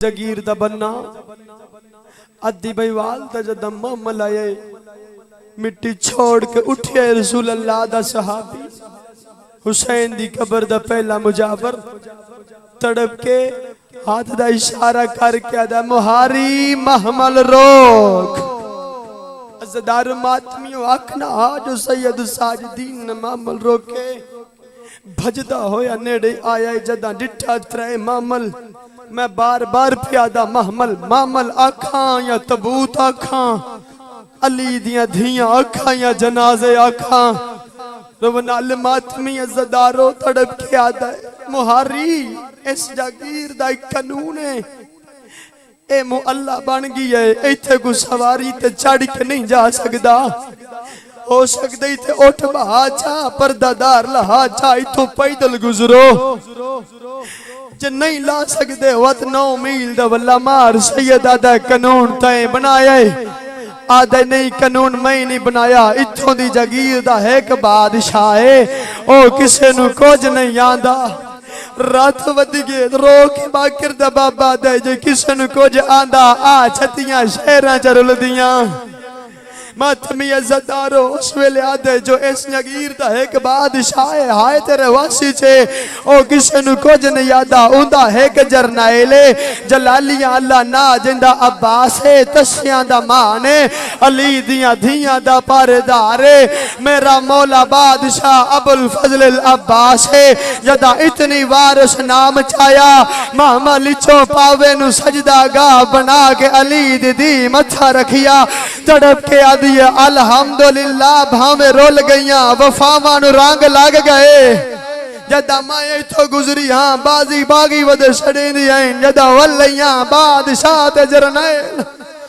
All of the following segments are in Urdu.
جگیر دا بننا ادھی بیوال دا جدم ملائے مٹی چھوڑ کے اٹھے رسول اللہ دا صحابی حسین دی قبر دا پہلا مجاور تڑپ کے ہاتھ دا اشارہ کر کے دا مہاری محمل روک عزدار ماتمیوں اکنا جو سید ساجدین محمل روکے بھجدہ ہویا نیڑے آیا جدہ ڈٹھا ترے محمل میں بار بار پیادہ محمل آکھاں یا تبوت آکھاں علی دیاں دھیاں آکھاں یا جنازے آکھاں رونال ماتمی عزدارو تڑپ کے آدھا ہے مہاری اس جاگیر دا ایک قانون ہے اے اللہ بن گئی ہے ایتھے کو سواری تے چڑھ کے نہیں جا سکدا ہو سکتا ہی تے اٹھ بہا چاہ پردہ دار لہا چاہ ایتھو پیدل گزرو جن نہیں لا سکتے وقت 9 میل دا واللہ مار سید آدھا قانون تائیں بنایا ہے آدھا نہیں قانون میں نہیں بنایا اتھوں دی جگیر دا ہے کہ بادشاہ ہے او کسے نو کچھ نہیں آندہ رات ود گئے رو کے باکر دا بابا دے جے کسے نو کچھ آندہ چھتیاں شہران چرل دیاں ماتمی عزدارو اس ویلے آدھے جو اس نگیر دا ہے کہ بادشاہ ہے ہائے تیرے واسی چھے او کسے نو کچھ نہیں آدھا اندہ ہے کہ جرنائلے جلالیاں اللہ نا جندہ عباس ہے تسیاں دا مانے علی دیاں دھیاں دا پاردارے میرا مولا بادشاہ ابو الفضل العباس ہے جدہ اتنی وارس نام چایا ماما لچو پاوے نو سجدہ گاہ بنا کے علی دی متھا رکھیا تڑپ کے آدھی الحمدللہ بھامے رول گئیاں وفاوان رانگ لاگ گئے جدہ مائیں تو گزری ہاں بازی باغی ودے سڑیں دی آئیں جدہ واللیاں بادشاہ تے جرنائل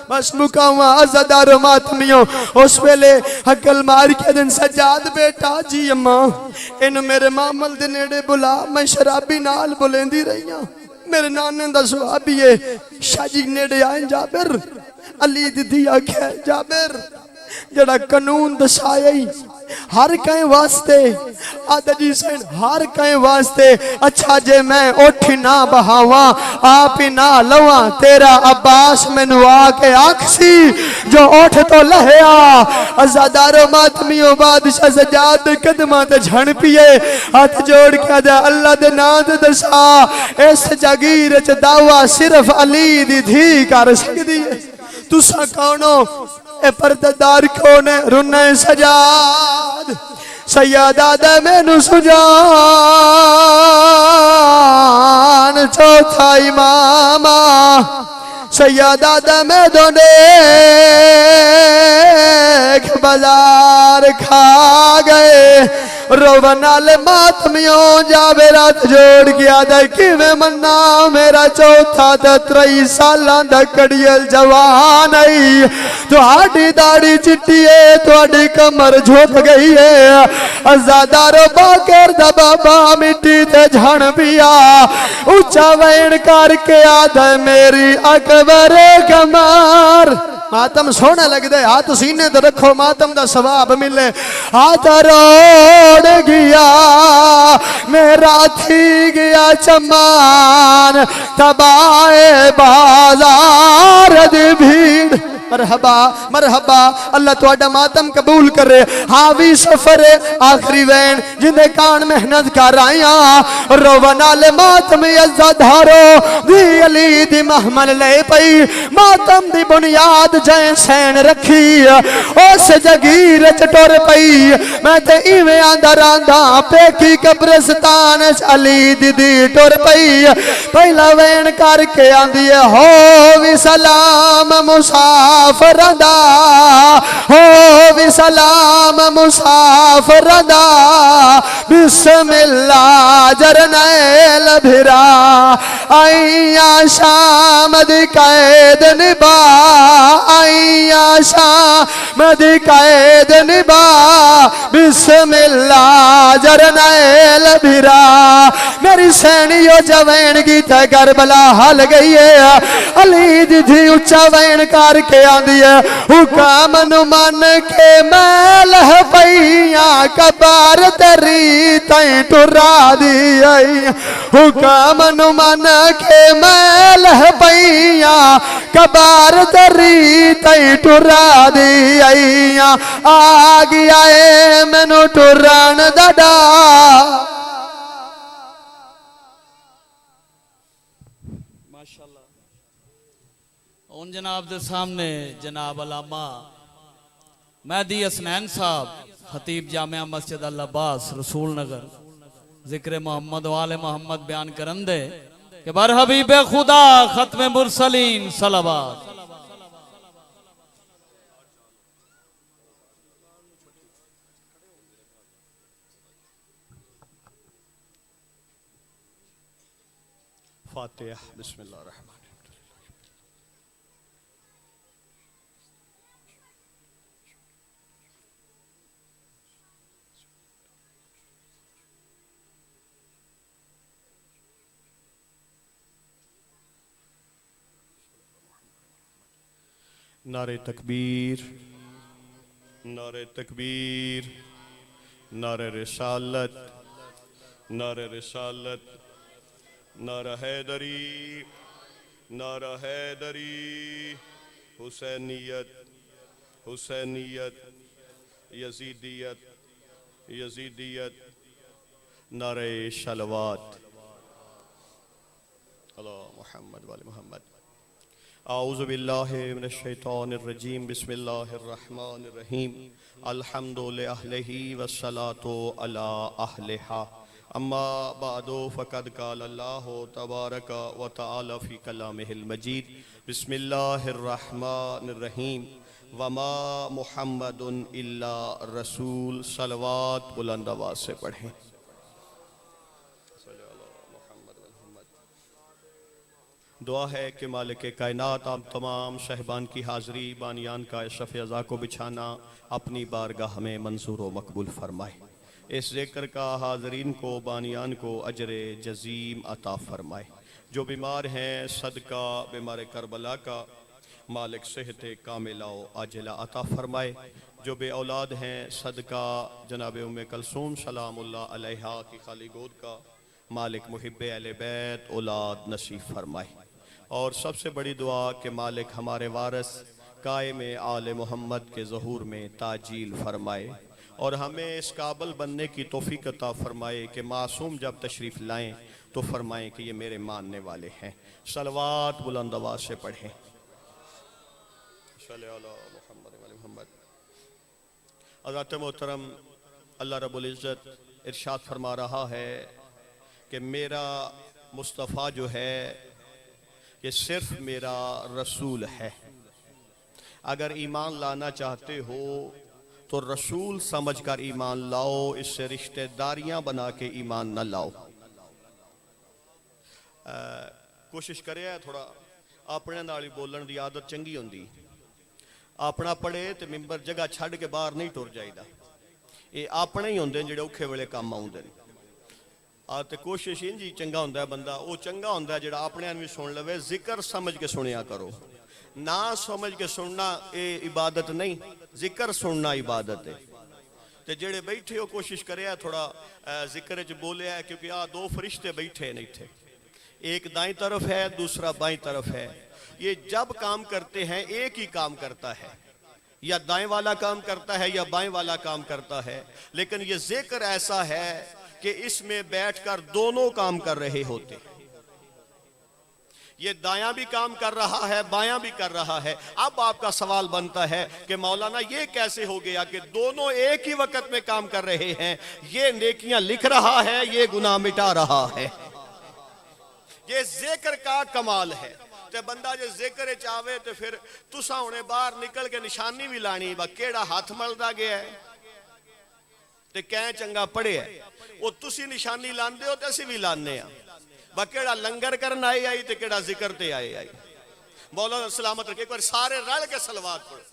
بس مکاوہ عزدار ماتمیوں اس ویلے حقل مار کے دن سجاد بیٹا جی اماں ان میرے مامل دنیڑے بلا میں شرابی نال بلین دی رہی ہوں میرے نانے دا صحابی ہے شاجی نیڑے آئیں جابر علی دی آکھے جابر جڑا قانون دسائی ہر کہیں واسطے آدھا جی سین ہر کہیں واسطے اچھا جے میں اٹھی نہ بہاواں آپ ہی نہ لواں تیرا عباس میں نوا کے آکسی جو اٹھ تو لہیا عزادارو ماتمیوں بادشاہ سجاد قدمہ تے جھڑ پیے ہاتھ جوڑ کے دے اللہ دے ناند دسا اس جاگیر چ دعویٰ صرف علی دی دھی کر سکتی ہے تُسا کونو اے پرددار کونے رنہ سجاد سیادہ دے میں نو سجان چوتھا امامہ سیادہ دے میں دونے ایک بازار کھا گئے روانال ماتمیوں جابرات جوڑ گیا دے کی میں مننا میرا چوتھا دا 3 سالان دا کڑیل جوان آئی تو آڑی داڑی چٹی ہے تو آڑی کمر جھوک گئی ہے عزادارو باکر دا بابا مٹی تے جھن پیا اچھا وین کر کے آدھے میری اکبر کمار ماتم سونے لگ دے ہاتھ سینے دے رکھو ماتم دا ثواب ملے ہاتھ روڑ گیا میرا تھی گیا چمان تبائے بازار دی بھیڑ مرحبا مرحبا اللہ تو اڈا ماتم قبول کر رہے حاوی سفر آخری وین جندے کان محنت کر آئیاں روانال ماتم عزدارو دی علی دی محمل لے پئی ماتم دی بنیاد جائیں سین رکھی اس جگیر چٹور پئی میں تے ایویں آندہ راندہ پہ کی قبرستان علی دی ٹور پئی پہلا وین کر کے آندی ہے ہووی سلام مسافر دا ہووی سلام مسافر دا بسم اللہ جرنیل بھرا آئیا شام دی قید نبا آئیا شام دی قید نبا بسم اللہ جرنیل بھرا میری سینیو جوین کی تے کربلا حل گئی ہے علی دی اچھا وین کر کے آندی ہے حکام نو من کے میل پئیاں کبار تری تائیں ٹرا دی آئی حکام نو من کے میل پئیاں کبار تری تائیں ٹرا دی آئی آ گیا ہے مینو ٹران دا ڈار ماشاءاللہ ان جناب دے سامنے جناب علامہ مہدی حسنین صاحب خطیب جامعہ مسجد العباس رسول نگر ذکر محمد وآل محمد بیان کرندے کہ بر حبیب خدا ختم مرسلین صلوات فاتحہ بسم اللہ الرحمن نعرہ تکبیر نعرہ تکبیر نعرہ رسالت نعرہ رسالت نعرہ حیدری نعرہ حیدری حسینیت حسینیت یزیدیت یزیدیت نعرہ صلوات اللہ محمد وآل محمد اعوذ باللہ من الشیطان الرجیم بسم اللہ الرحمن الرحیم الحمد لأہلہ والصلاة علی اہلہا اما بعد فقد قال اللہ تبارک و تعالی فی کلامہ المجید بسم اللہ الرحمن الرحیم وما محمد الا رسول صلوات بلند آواز سے پڑھیں دعا ہے کہ مالک کائنات آپ تمام صاحبان کی حاضری بانیان کا اشرف عزا کو بچھانا اپنی بارگاہ میں منظور و مقبول فرمائے اس ذکر کا حاضرین کو بانیان کو اجر جزیم عطا فرمائے جو بیمار ہیں صدقہ بیمار کربلا کا مالک صحت کاملہ و عاجلہ عطا فرمائے جو بے اولاد ہیں صدقہ جناب ام کلثوم سلام اللہ علیہا کی خالی گود کا مالک محب اہل بیت اولاد نصیب فرمائے اور سب سے بڑی دعا کہ مالک ہمارے وارث قائم آل محمد کے ظہور میں تاجیل فرمائے اور ہمیں اس قابل بننے کی توفیق عطا فرمائے کہ معصوم جب تشریف لائیں تو فرمائیں کہ یہ میرے ماننے والے ہیں صلوات بلند آواز سے پڑھیں صلی اللہ محمد وعلی محمد حضرت محترم اللہ رب العزت ارشاد فرما رہا ہے کہ میرا مصطفیٰ جو ہے یہ صرف میرا رسول ہے اگر ایمان لانا چاہتے ہو تو رسول سمجھ کر ایمان لاؤ اس سے رشتہ داریاں بنا کے ایمان نہ لاؤ کوشش کرے تھوڑا اپنے نالی بولن دی عادت چنگی ہوندی اپنا پڑھے تو ممبر جگہ چھڑ کے باہر نہیں ٹر جائے دا یہ اپنے ہی ہوندے جڑے اوکھے ویلے کام آؤندے آتے کوشش انجی چنگا ہوندہ ہے بندہ وہ چنگا ہوندہ ہے جڑا اپنے انوی سن لوے ذکر سمجھ کے سنیا کرو نہ سمجھ کے سننا اے عبادت نہیں ذکر سننا عبادت ہے تے جڑے بیٹھے ہو کوشش کرے تھوڑا ذکر چ بولے ہے کیونکہ دو فرشتے بیٹھے نہیں تھے ایک دائیں طرف ہے دوسرا بائیں طرف ہے یہ جب کام کرتے ہیں ایک ہی کام کرتا ہے یا دائیں والا کام کرتا ہے یا بائیں والا کام کرتا ہے لیکن یہ ذکر ایسا ہے کہ اس میں بیٹھ کر دونوں کام کر رہے ہوتے ہیں یہ دایاں بھی کام کر رہا ہے بایاں بھی کر رہا ہے اب آپ کا سوال بنتا ہے کہ مولانا یہ کیسے ہو گیا کہ دونوں ایک ہی وقت میں کام کر رہے ہیں یہ نیکیاں لکھ رہا ہے یہ گناہ مٹا رہا ہے یہ ذکر کا کمال ہے تے بندہ جو ذکر چاہوے تو پھر تسا انہیں باہر نکل کے نشانی بھی لانی با کیڑا ہاتھ ملدا گیا ہے تے کہیں چنگا پڑے ہے وہ تسی نشانی لاندے ہو تے اسی بھی لانے ہیں با کیڑا لنگر کرنا آئی تے کیڑا ذکر تے آئی مولا سلامت رکھے ایک بار سارے رل کے صلوات پڑھو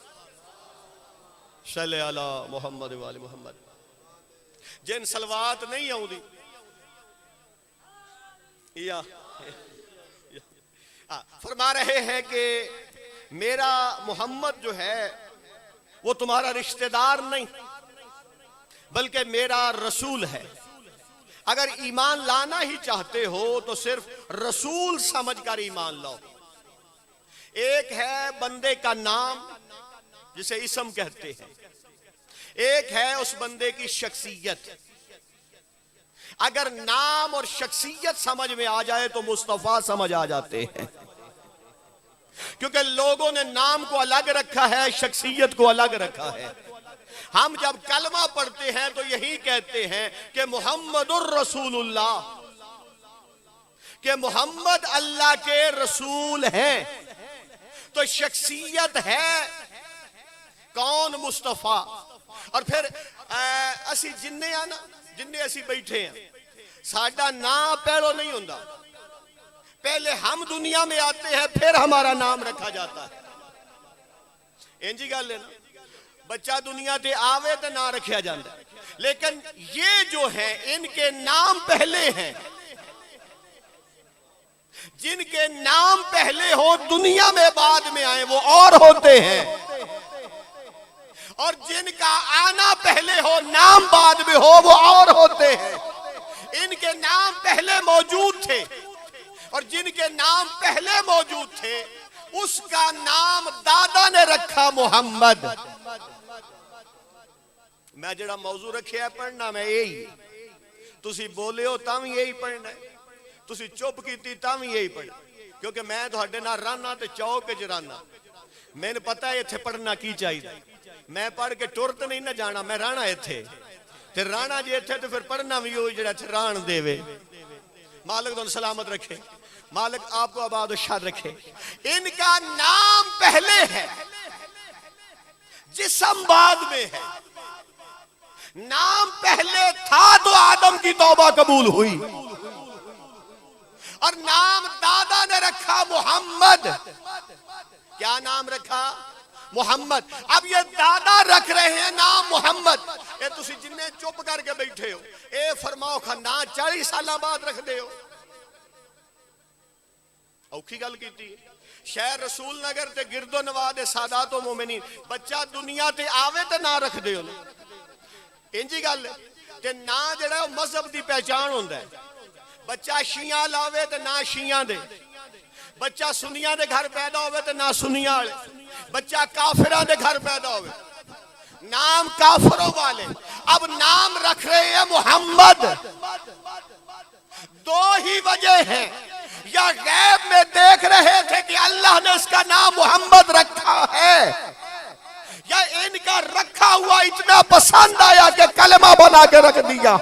صلی اللہ محمد وآل محمد جن صلوات نہیں آؤں دی فرما رہے ہیں کہ میرا محمد جو ہے وہ تمہارا رشتہ دار نہیں بلکہ میرا رسول ہے. اگر ایمان لانا ہی چاہتے ہو تو صرف رسول سمجھ کر ایمان لاؤ. ایک ہے بندے کا نام جسے اسم کہتے ہیں, ایک ہے اس بندے کی شخصیت. اگر نام اور شخصیت سمجھ میں آ جائے تو مصطفیٰ سمجھ آ جاتے ہیں, کیونکہ لوگوں نے نام کو الگ رکھا ہے, شخصیت کو الگ رکھا ہے. ہم جب کلمہ پڑھتے ہیں تو یہی کہتے ہیں کہ محمد الرسول اللہ, کہ محمد اللہ کے رسول ہیں. تو شخصیت ہے کون؟ مصطفیٰ. اور پھر اسی جننے آنا جننے اسی بیٹھے ہیں, ساڈا نام پہلو نہیں ہوندہ. پہلے ہم دنیا میں آتے ہیں پھر ہمارا نام رکھا جاتا ہے. انجی گل ہے نا, بچہ دنیا تے آوے تے نام رکھیا جاتا ہے. لیکن یہ جو ہیں ان کے نام پہلے ہیں. جن کے نام پہلے ہو دنیا میں بعد میں آئے وہ اور ہوتے ہیں, اور جن کا آنا پہلے ہو نام بعد میں ہو وہ اور ہوتے ہیں. ان کے نام پہلے موجود تھے, اور جن کے نام پہلے موجود تھے اس کا نام دادا نے رکھا محمد. میں جڑا موضوع رکھیا ہے پڑھنا میں یہی, تسی بولے ہو تاں بھی یہی پڑھنا ہے, تسی چپ کیتی تاں بھی یہی پڑھنا, کیونکہ میں تہاڈے نال رانا تے چوک وچ رانا. میں نے پتہ ہے ایتھے پڑھنا کی چاہیے. میں پڑھ کے ٹرت نہیں نہ جانا, میں رانا ایتھے تے رانا جی ایتھے تے پھر پڑھنا بھی ہوئی جڑا ران دے وے. مالک تمہیں سلامت رکھے, مالک آپ کو آباد و شاد رکھے. ان کا نام پہلے ہے, جسم بعد میں ہے. نام پہلے تھا تو آدم کی توبہ قبول ہوئی, اور نام دادا نے رکھا محمد. کیا نام رکھا؟ محمد. اب یہ دادا رکھ رہے ہیں نام محمد. اے تسی جنہیں چپ کر کے بیٹھے ہو, اے فرماؤ خاندان 40 سالہ بعد رکھ دے ہو. اوکھی گل کیتی شہر رسول نگر تے گرد و نواز سادات و مومنین, بچہ دنیا تے آوے تے نہ رکھ دے ہو. انجی گل تے نہ جڑا مذہب دی پہچان ہوندا ہے. بچہ شیعہ لاوے تے نہ شیعہ دے, بچہ سنیاں دے گھر پیدا ہوئے تے نہ سنیاں والے, بچہ کافرہ دے گھر پیدا ہوئے, نام کافروں والے. اب نام رکھ رہے ہیں محمد. دو ہی وجہ ہیں, یا غیب میں دیکھ رہے تھے کہ اللہ نے اس کا نام محمد رکھا ہے, یا ان کا رکھا ہوا اتنا پسند آیا کہ کلمہ بنا کے رکھ دیا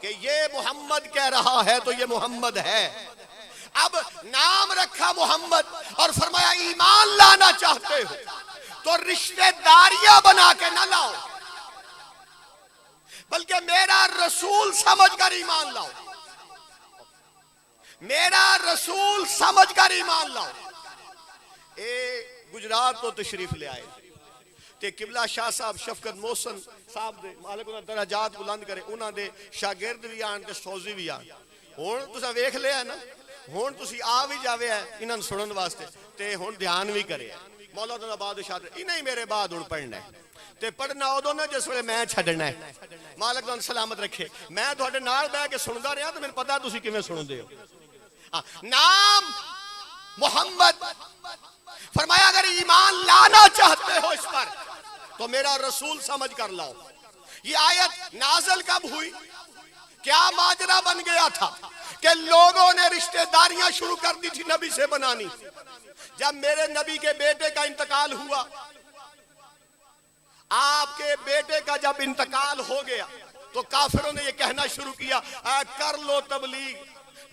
کہ یہ محمد کہہ رہا ہے تو یہ محمد ہے. اب نام رکھا محمد اور فرمایا ایمان لانا چاہتے ہو تو رشتہ داریاں بنا کے نہ لاؤ, بلکہ میرا رسول سمجھ کر ایمان لاؤ. میرا رسول سمجھ کر ایمان لاؤ. اے گجرات تو تشریف لے آئے تے قبلہ شاہ صاحب شفقت محسن صاحب دے مالک انہاں درجات بلند کرے, انہاں دے شاگرد بھی آن تے سوزی بھی آن. ہن تساں ویکھ لیا نا, ہن تسی آ بھی جاوے ہے انہاں سنن واسطے تے ہن دھیان بھی کرے. مولا تعالی بعد شاد انہاں ہی میرے بعد ہن پڑھنا ہے تے پڑھنا اودوں نہ جس ویلے میں چھڈنا ہے. مالک تعالی سلامت رکھے. میں تہاڈے نال بیٹھ کے سندا رہیا تے مینوں پتہ تسی کیویں سنندے ہو. نام محمد. فرمایا اگر ایمان لانا چاہتے ہو اس پر تو میرا رسول سمجھ کر لاؤ. یہ آیت نازل کب ہوئی؟ کیا ماجرا بن گیا تھا کہ لوگوں نے رشتہ داریاں شروع کر دی تھی نبی سے بنانی. جب میرے نبی کے بیٹے کا انتقال ہوا, آپ کے بیٹے کا جب انتقال ہو گیا تو کافروں نے یہ کہنا شروع کیا کر لو تبلیغ,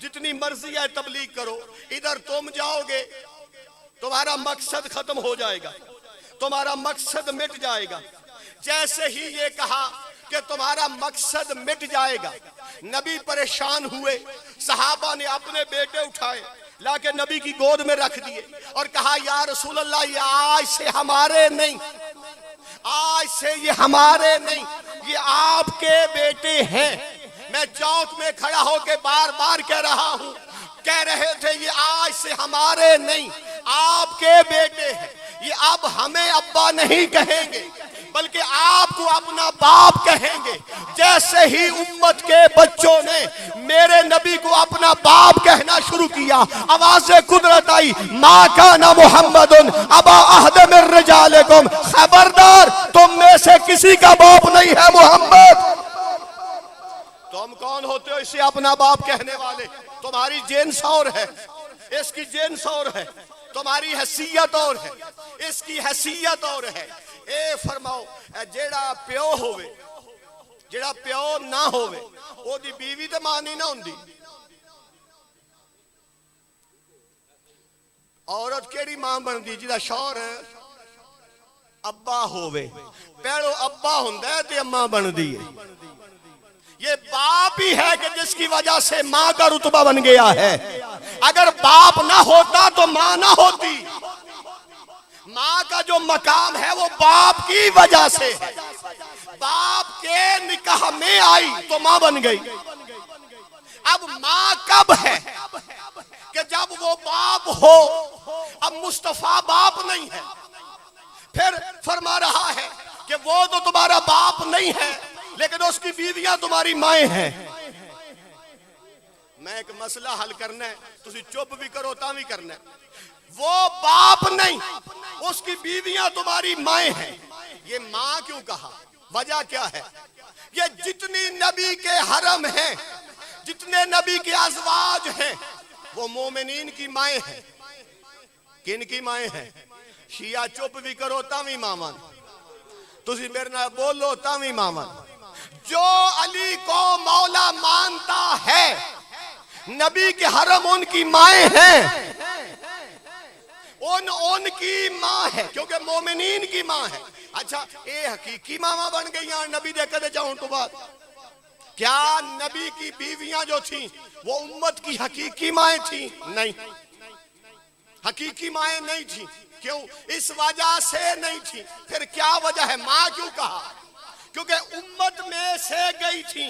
جتنی مرضی ہے تبلیغ کرو, ادھر تم جاؤ گے تمہارا مقصد ختم ہو جائے گا, تمہارا مقصد مٹ جائے گا. جیسے ہی یہ کہا کہ تمہارا مقصد مٹ جائے گا, نبی پریشان ہوئے. صحابہ نے اپنے بیٹے اٹھائے, لا کے نبی کی گود میں رکھ دیے اور کہا یا رسول اللہ یہ آج سے ہمارے نہیں, آج سے یہ ہمارے نہیں, یہ آپ کے بیٹے ہیں. میں چوک میں کھڑا ہو کے بار بار کہہ رہا ہوں, کہہ رہے تھے یہ آج سے ہمارے نہیں, آپ کے بیٹے ہیں، یہ اب ہمیں ابا نہیں کہیں گے بلکہ آپ کو اپنا باپ کہیں گے۔ جیسے ہی امت کے بچوں نے میرے نبی کو اپنا باپ کہنا شروع کیا، آواز قدرت آئی، ما کان محمد ابا احد من رجالکم، خبردار تم میں سے کسی کا باپ نہیں ہے محمد۔ تم کون ہوتے ہو اسے اپنا باپ کہنے والے؟ تمہاری جنس اور ہے، اس کی جنس اور ہے، تمہاری حیثیت اور ہے، اس کی حیثیت اور ہے۔ اے فرماؤ جیڑا پیو ہوئے، جیڑا پیو نہ ہوئے، وہ دی بیوی تے ماں نہیں نہ ہوندی۔ عورت کیڑی ماں بندی؟ جیڑا شوہر ابا ہوئے، پہلو ابا ہوندا ہے تے اماں بندی ہے۔ یہ باپ ہی ہے کہ جس کی وجہ سے ماں کا رتبہ بن گیا ہے۔ اگر باپ نہ ہوتا تو ماں نہ ہوتی۔ ماں کا جو مقام ہے وہ باپ کی وجہ سے ہے۔ باپ کے نکاح میں آئی تو ماں بن گئی۔ اب ماں کب ہے؟ کہ جب وہ باپ ہو۔ اب مصطفیٰ باپ نہیں ہے، پھر فرما رہا ہے کہ وہ تو تمہارا باپ نہیں ہے لیکن اس کی بیویاں تمہاری مائیں ہیں۔ میں ایک مسئلہ حل کرنا ہے، تسی چپ بھی کرو تا بھی کرنا ہے۔ وہ باپ نہیں، اس کی بیویاں تمہاری مائیں ہیں۔ یہ ماں کیوں کہا؟ وجہ کیا ہے؟ یہ جتنی نبی کے حرم ہیں، جتنے نبی کے ازواج ہیں، وہ مومنین کی مائیں ہیں۔ کن کی مائیں ہیں؟ شیعہ چپ بھی کرو تا بھی مامان، تسی میرے نہ بولو تا بھی مامان۔ جو علی کو مولا مانتا ہے، نبی کے حرم ان کی مائیں ہیں، ان کی ماں ہے کیونکہ مومنین کی ماں ہے۔ اچھا اے حقیقی ماما بن گئی یہاں نبی دے کدے جاؤں تو بعد؟ کیا نبی کی بیویاں جو تھیں وہ امت کی حقیقی مائیں تھیں؟ نہیں، حقیقی مائیں نہیں تھیں۔ کیوں؟ اس وجہ سے نہیں تھیں۔ پھر کیا وجہ ہے؟ ماں کیوں کہا؟ کیونکہ امت میں سے گئی تھیں،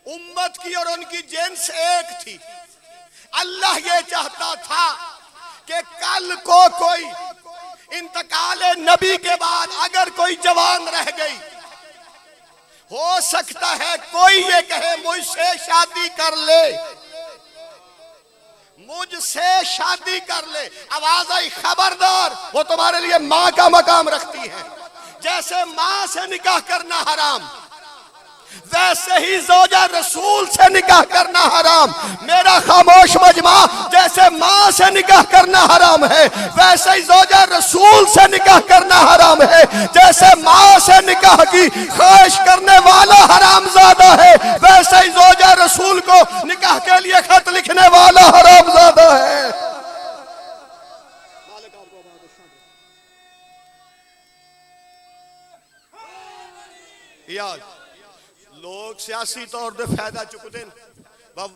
امت کی اور ان کی جنس ایک تھی۔ اللہ یہ چاہتا تھا کہ کل کو کوئی انتقال نبی کے بعد اگر کوئی جوان رہ گئی، ہو سکتا ہے کوئی یہ کہے مجھ سے شادی کر لے، مجھ سے شادی کر لے۔ آواز آئی خبردار، وہ تمہارے لیے ماں کا مقام رکھتی ہے۔ جیسے ماں سے نکاح کرنا حرام، ویسے ہی زوجہ رسول سے نکاح کرنا حرام۔ میرا خاموش مجمع، جیسے ماں سے نکاح کرنا حرام ہے ویسے ہی زوجہ رسول سے نکاح کرنا حرام ہے۔ جیسے ماں سے نکاح کی خواہش کرنے والا حرام زادہ ہے ویسے ہی زوجہ رسول کو نکاح کے لیے خط لکھنے والا حرام زادہ ہے۔ یاد لوگ سیاسی طور دے فائدہ چکتے ہیں،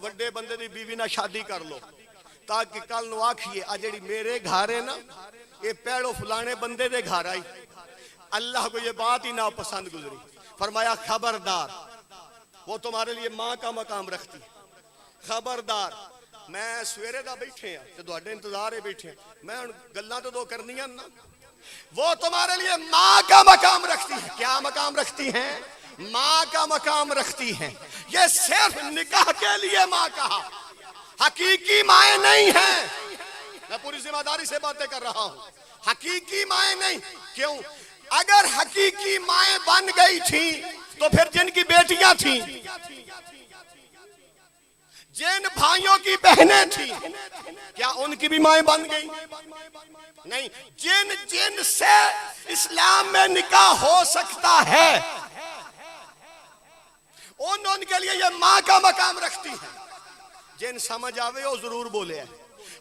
وڈے بندے دی بیوی نہ شادی کر لو تاکہ کل نو آکھیے آجڑی میرے گھر ہے نا یہ پیڑو فلانے بندے دے گھر آئی۔ اللہ کو یہ بات ہی ناپسند گزری، فرمایا خبردار، وہ تمہارے لیے ماں کا مقام رکھتی ہے۔ خبردار، میں سویرے دا بیٹھے ہیں تو دوڑے انتظارے بیٹھے ہیں، میں گلنا تو دو کرنی ہیں نا، وہ تمہارے لیے ماں کا مقام رکھتی ہے۔ کیا مقام رکھتی ہیں؟ ماں کا مقام رکھتی ہیں۔ یہ صرف نکاح کے لیے ماں کہا، حقیقی مائیں نہیں ہیں۔ میں پوری ذمہ داری سے باتیں کر رہا ہوں، حقیقی مائیں نہیں۔ کیوں؟ اگر حقیقی مائیں بن گئی تھیں تو پھر جن کی بیٹیاں تھیں، جن بھائیوں کی بہنیں تھیں، کیا ان کی بھی مائیں بن گئی؟ نہیں۔ جن سے اسلام میں نکاح ہو سکتا ہے ان کے لیے یہ ماں کا مقام رکھتی ہے۔ جن سمجھ آوے وہ ضرور بولے ہیں۔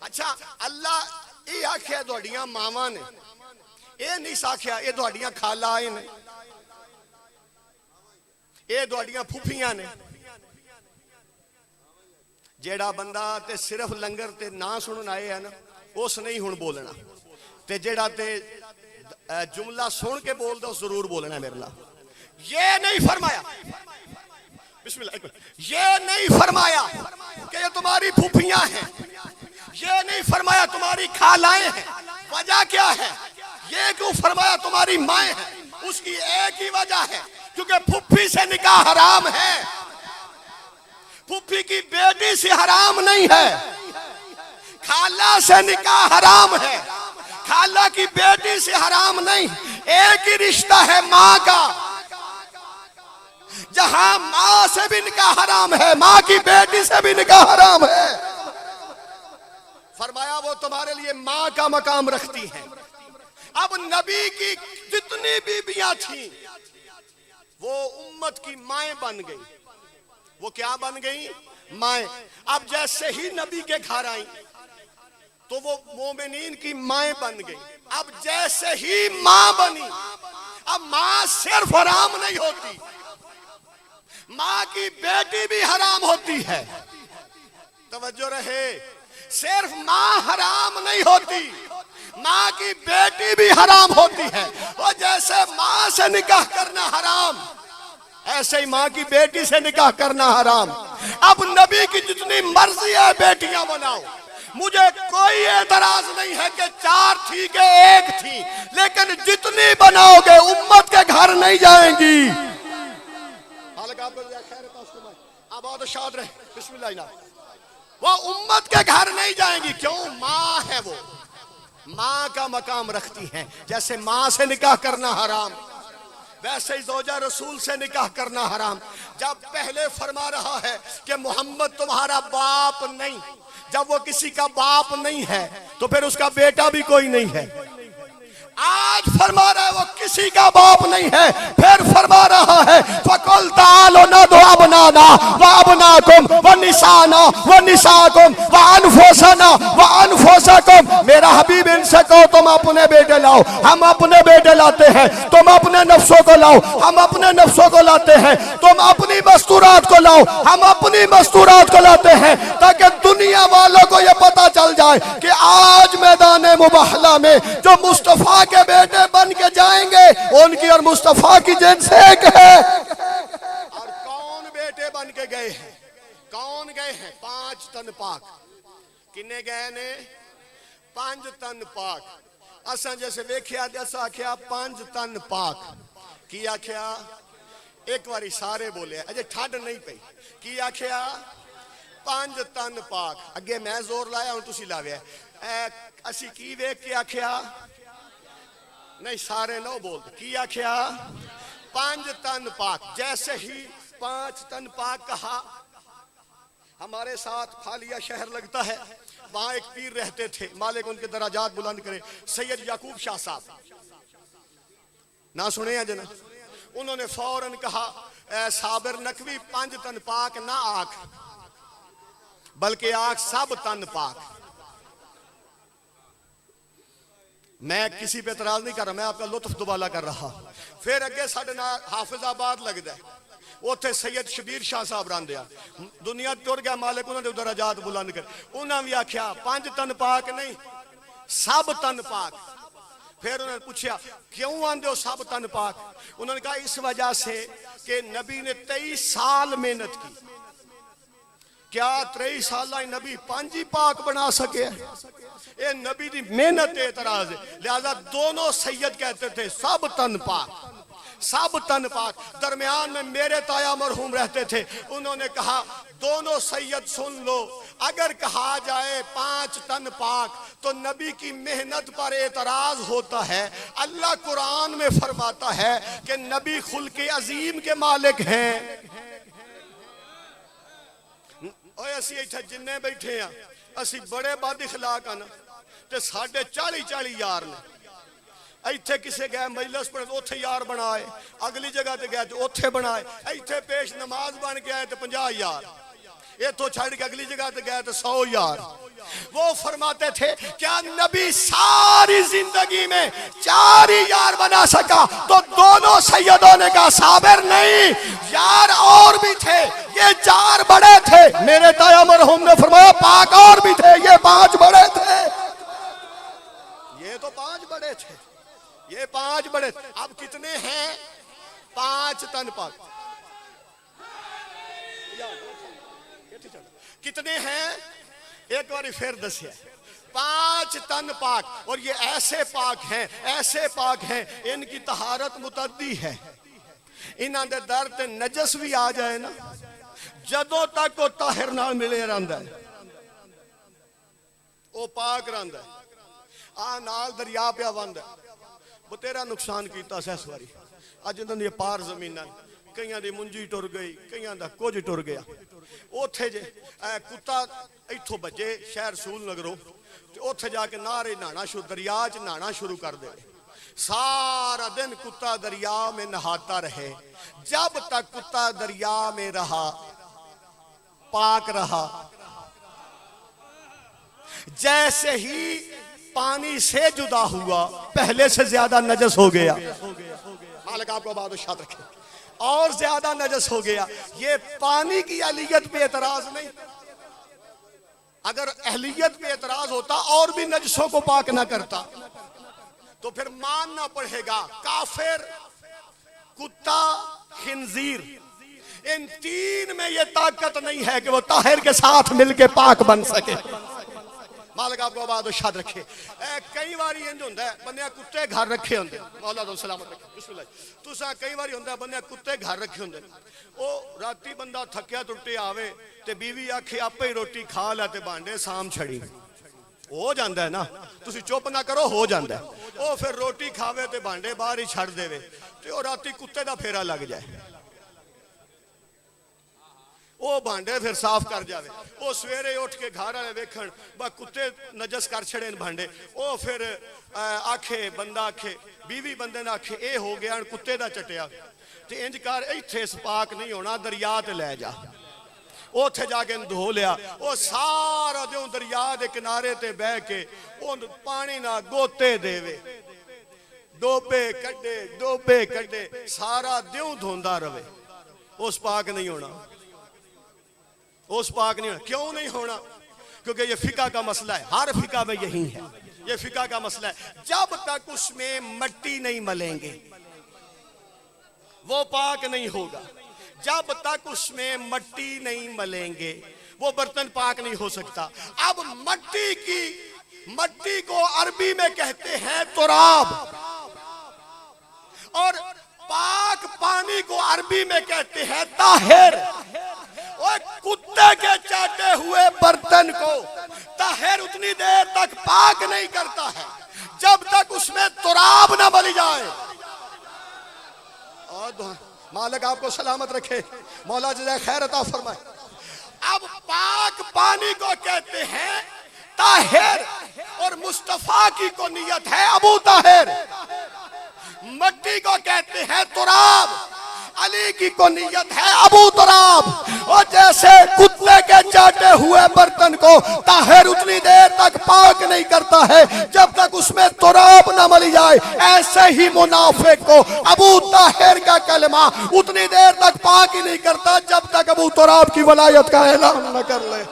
اچھا اللہ یہ آکھیا دوڑیاں ماما نے، یہ نہیں ساکھیا یہ دوڑیاں کھالا آئے نے، یہ دوڑیاں پھوپیاں نے۔ جیڑا بندہ تے صرف لنگر تے نا سنن آئے ہیں نا اس نہیں ہن بولنا، تے جیڑا تے جملہ سن کے بول دو ضرور بولنا ہے میرے لئے۔ یہ نہیں فرمایا، بسم اللہ، یہ نہیں فرمایا کہ یہ تمہاری پھوپیاں ہیں، یہ نہیں فرمایا تمہاری خالائیں ہیں، وجہ کیا ہے؟ یہ کیوں فرمایا تمہاری مائیں ہیں؟ اس کی ایک ہی وجہ ہے، کیونکہ پھپھی سے نکاح حرام ہے، پھپھی کی بیٹی سے حرام نہیں ہے، خالہ سے نکاح حرام ہے، خالہ کی بیٹی سے حرام نہیں، ایک ہی رشتہ ہے ماں کا، جہاں ماں سے بھی نکاح حرام ہے، ماں کی بیٹی سے بھی نکاح حرام ہے۔ فرمایا وہ تمہارے لیے ماں کا مقام رکھتی ہیں۔ اب نبی کی جتنی بیویاں تھیں وہ امت کی مائیں بن گئی۔ وہ کیا بن گئی؟ مائیں۔ اب جیسے ہی نبی کے گھر آئیں تو وہ مومنین کی مائیں بن گئی۔ اب جیسے ہی ماں بنی، اب ماں صرف حرام نہیں ہوتی، ماں کی بیٹی بھی حرام ہوتی ہے۔ توجہ رہے، صرف ماں حرام نہیں ہوتی، ماں کی بیٹی بھی حرام ہوتی ہے۔ اور جیسے ماں سے نکاح کرنا حرام، ایسے ہی ماں کی بیٹی سے نکاح کرنا حرام۔ اب نبی کی جتنی مرضی ہے بیٹیاں بناؤ، مجھے کوئی اعتراض نہیں ہے کہ 4 تھی کہ 1 تھی، لیکن جتنی بناؤ گے امت کے گھر نہیں جائیں گی۔ آپ بہت شاد رہے، بسم اللہ۔ وہ امت کے گھر نہیں جائیں گی، کیوں؟ ماں ہے، وہ ماں کا مقام رکھتی ہیں۔ جیسے ماں سے نکاح کرنا حرام، ویسے ہی زوجہ رسول سے نکاح کرنا حرام۔ جب پہلے فرما رہا ہے کہ محمد تمہارا باپ نہیں، جب وہ کسی کا باپ نہیں ہے تو پھر اس کا بیٹا بھی کوئی نہیں ہے۔ آج فرما رہا ہے وہ کسی کا باپ نہیں ہے، پھر فرما رہا ہے فَقُلْ تَعَالُوا نَدْعُ أَبْنَاءَنَا وَأَبْنَاءَكُمْ وَنِسَاءَنَا وَنِسَاءَكُمْ وَأَنفُسَنَا وَأَنفُسَكُمْ۔ میرا حبیب ان سے کہو تم اپنے بیٹے لاؤ، ہم اپنے بیٹے لاتے ہیں، تم اپنے نفسوں کو لاؤ، ہم اپنے نفسوں کو لاتے ہیں، تم اپنی مستورات کو لاؤ، ہم اپنی مستورات کو لاتے ہیں، تاکہ دنیا والوں کو یہ پتا چل جائے کہ آج میدان مباہلہ میں جو مصطفیٰ کے بیٹے بن کے جائیں گے ان کی اور مصطفیٰ کی جنس ایک ہے۔ اور کون بیٹے بن کے گئے ہیں؟ کون گئے ہیں؟ 5 تن پاک۔ کنے گئے نے؟ 5 تن پاک۔ اساں جیسے ویکھیا تے اساں آکھیا 5 تن پاک۔ کی آکھیا؟ ایک واری سارے بولے، اجے ٹھڈ نہیں پئی۔ کی آکھیا؟ 5 تن پاک۔ اگے میں زور لایا ہوں تسی لاویا۔ اسی کی ویکھ کے آکھیا؟ نہیں سارے نو بولتے۔ کی آکھیا؟ 5 تن پاک۔ جیسے ہی 5 تن پاک کہا، ہمارے ساتھ پھالیا شہر لگتا ہے، وہاں ایک پیر رہتے تھے، مالک ان کے درجات بلند کرے، سید یعقوب شاہ صاحب، نہ سنے ہیں جنا؟ انہوں نے فوراً کہا اے صابر نقوی 5 تن پاک نہ آکھ، بلکہ آکھ سب تن پاک۔ میں کسی پہ اعتراض نہیں کر رہا، میں آپ کا لطف دوبالا کر رہا۔ پھر اگے ساڑھے حافظ آباد لگ دے، اوتھے سید شبیر شاہ صاحب رہن دیا، دنیا ٹر گیا، مالک انہوں نے درجات بلند کر۔ انہوں نے آکھیا 5 تن پاک نہیں، سب تن پاک۔ پھر انہوں نے پوچھا کیوں آندے ہو سب تن پاک؟ انہوں نے کہا اس وجہ سے کہ نبی نے 23 سال محنت کی، کیا 23 سالہ نبی 5 ہی پاک بنا سکے؟ اے نبی دی محنت اعتراض ہے، لہذا دونوں سید کہتے تھے سب تن پاک، سب تن پاک۔ درمیان میں میرے تایا مرحوم رہتے تھے، انہوں نے کہا دونوں سید سن لو، اگر کہا جائے 5 تن پاک تو نبی کی محنت پر اعتراض ہوتا ہے۔ اللہ قرآن میں فرماتا ہے کہ نبی خلق عظیم کے مالک ہیں۔ اوہ اسی ایتھے جننے بیٹھے ہیں، اسی بڑے بد اخلاق ہیں نا، تے ساڑھے 40 یار نے۔ ایتھے کسے گئے مجلس پر اوتھے یار بنائے، اگلی جگہ تے گئے تو اوتھے بنائے، ایتھے پیش نماز بن کے آئے تو 50 یار، یہ تو چھڑ کے اگلی جگہ تے گئے تو 100 یار۔ وہ فرماتے تھے کیا نبی ساری زندگی میں 4 ہی یار بنا سکا؟ تو دونوں سیدوں نے کہا صابر نہیں، یار اور بھی تھے، یہ 4 بڑے تھے۔ میرے تایا مرحوم نے فرمایا پاک اور بھی تھے، یہ 5 بڑے تھے۔ یہ تو 5 بڑے تھے، یہ 5 بڑے تھے۔ اب کتنے ہیں؟ 5 تن پاک۔ کتنے ہیں؟ ایک باری پھر دسیا 5 تن پاک، اور یہ ایسے پاک ہیں ان کی طہارت متعدی ہے، انہاں دے در تے نجس بھی آ جائے نا جدوں تک وہ طاہر نہ ملے رہندا ہے، وہ پاک رہندا ہے۔ نال دریا پیا وندا بتیرا نقصان کیتا سیس واری، اج انہاں دی پار زمیناں کئیاں دی منجی ٹر گئی، کئیاں دا کچھ ٹر گیا۔ اوتھے جے کتا ایتھوں بجے شہر رسول نگروں تے اوتھے جا کے نارے نہانا شروع، دریا چ نہانا شروع کر دے، سارا دن کتا دریا میں نہاتا رہے، جب تک کتا دریا میں رہا پاک رہا، جیسے ہی پانی سے جدا ہوا پہلے سے زیادہ نجس ہو گیا۔ مالک آپ کو بات شاد رکھے، اور زیادہ نجس ہو گیا۔ یہ پانی کی اہلیت پہ اعتراض نہیں، اگر اہلیت پہ اعتراض ہوتا اور بھی نجسوں کو پاک نہ کرتا تو پھر ماننا پڑے گا کافر، کتا، خنزیر، ان تین میں یہ طاقت نہیں ہے کہ وہ طاہر کے ساتھ مل کے پاک بن سکے۔ مالک آپ کو آباد و شاد رکھے۔ کئی باری انج ہوندا ہے بندے کتے گھر رکھے ہوندے، مولا تو سلامت رکھے، بسم اللہ۔ تساں کئی باری ہوندا ہے بندے کتے گھر رکھے ہوندے، او راتی بندہ تھکیا ٹٹے آوے تے بیوی آکھے آپے ہی روٹی کھا لے تے بانڈے سام چھڑی، ہو جاندا ہے نا، تسی چپ نہ کرو، ہو جاندا ہے۔ او پھر روٹی کھاوے تے بانڈے باہر ہی چھڑ دے وے تے او راتی کتے دا پھیرا لگ جائے، وہ بانڈے پھر صاف کر جاوے، وہ سویرے اٹھ کے گھر والے ویکھن با کتے نجس کر چھڑے بانڈے، وہ پھر آکھے بندہ آکھے بیوی بندے نے آکھے اے ہو گیا کتے دا چٹیا تے انج کر ایتھے پاک نہیں ہونا، دریا تے لے جا، اوتھے جا کے دھو لیا۔ وہ سارا دیوں دریا دے کنارے تے بہ کے اون پانی نہ گوتے دے وے، ڈوبے کڈے سارا دیوں دھوندا رہے، اس پاک نہیں ہونا، اس پاک نہیں ہونا۔ کیوں نہیں ہونا؟ کیونکہ یہ فقہ کا مسئلہ ہے، ہر فقہ میں یہی ہے، یہ فقہ کا مسئلہ ہے۔ جب تک اس میں مٹی نہیں ملیں گے وہ پاک نہیں ہوگا، جب تک اس میں مٹی نہیں ملیں گے وہ برتن پاک نہیں ہو سکتا۔ اب مٹی کو عربی میں کہتے ہیں تراب، اور پاک پانی کو عربی میں کہتے ہیں طاہر۔ اور کتے کے چاٹے ہوئے برتن کو طاہر اتنی دیر تک پاک نہیں کرتا ہے جب تک اس میں تراب نہ مل جائے۔ اور مالک آپ کو سلامت رکھے، مولا جزائے خیر عطا فرمائے۔ اب پاک پانی کو کہتے ہیں طاہر، اور مصطفیٰ کی کو نیت ہے ابو طاہر۔ مٹی کو کہتے ہیں تراب، علی کی کو نیت ہے ابو تراب۔ اور جیسے کتے کے چاٹے ہوئے برتن کو طاہر اتنی دیر تک پاک نہیں کرتا ہے جب تک اس میں تراب نہ مل جائے، ایسے ہی منافق کو ابو طاہر کا کلمہ اتنی دیر تک پاک ہی نہیں کرتا جب تک ابو تراب کی ولایت کا اعلان نہ کر لے۔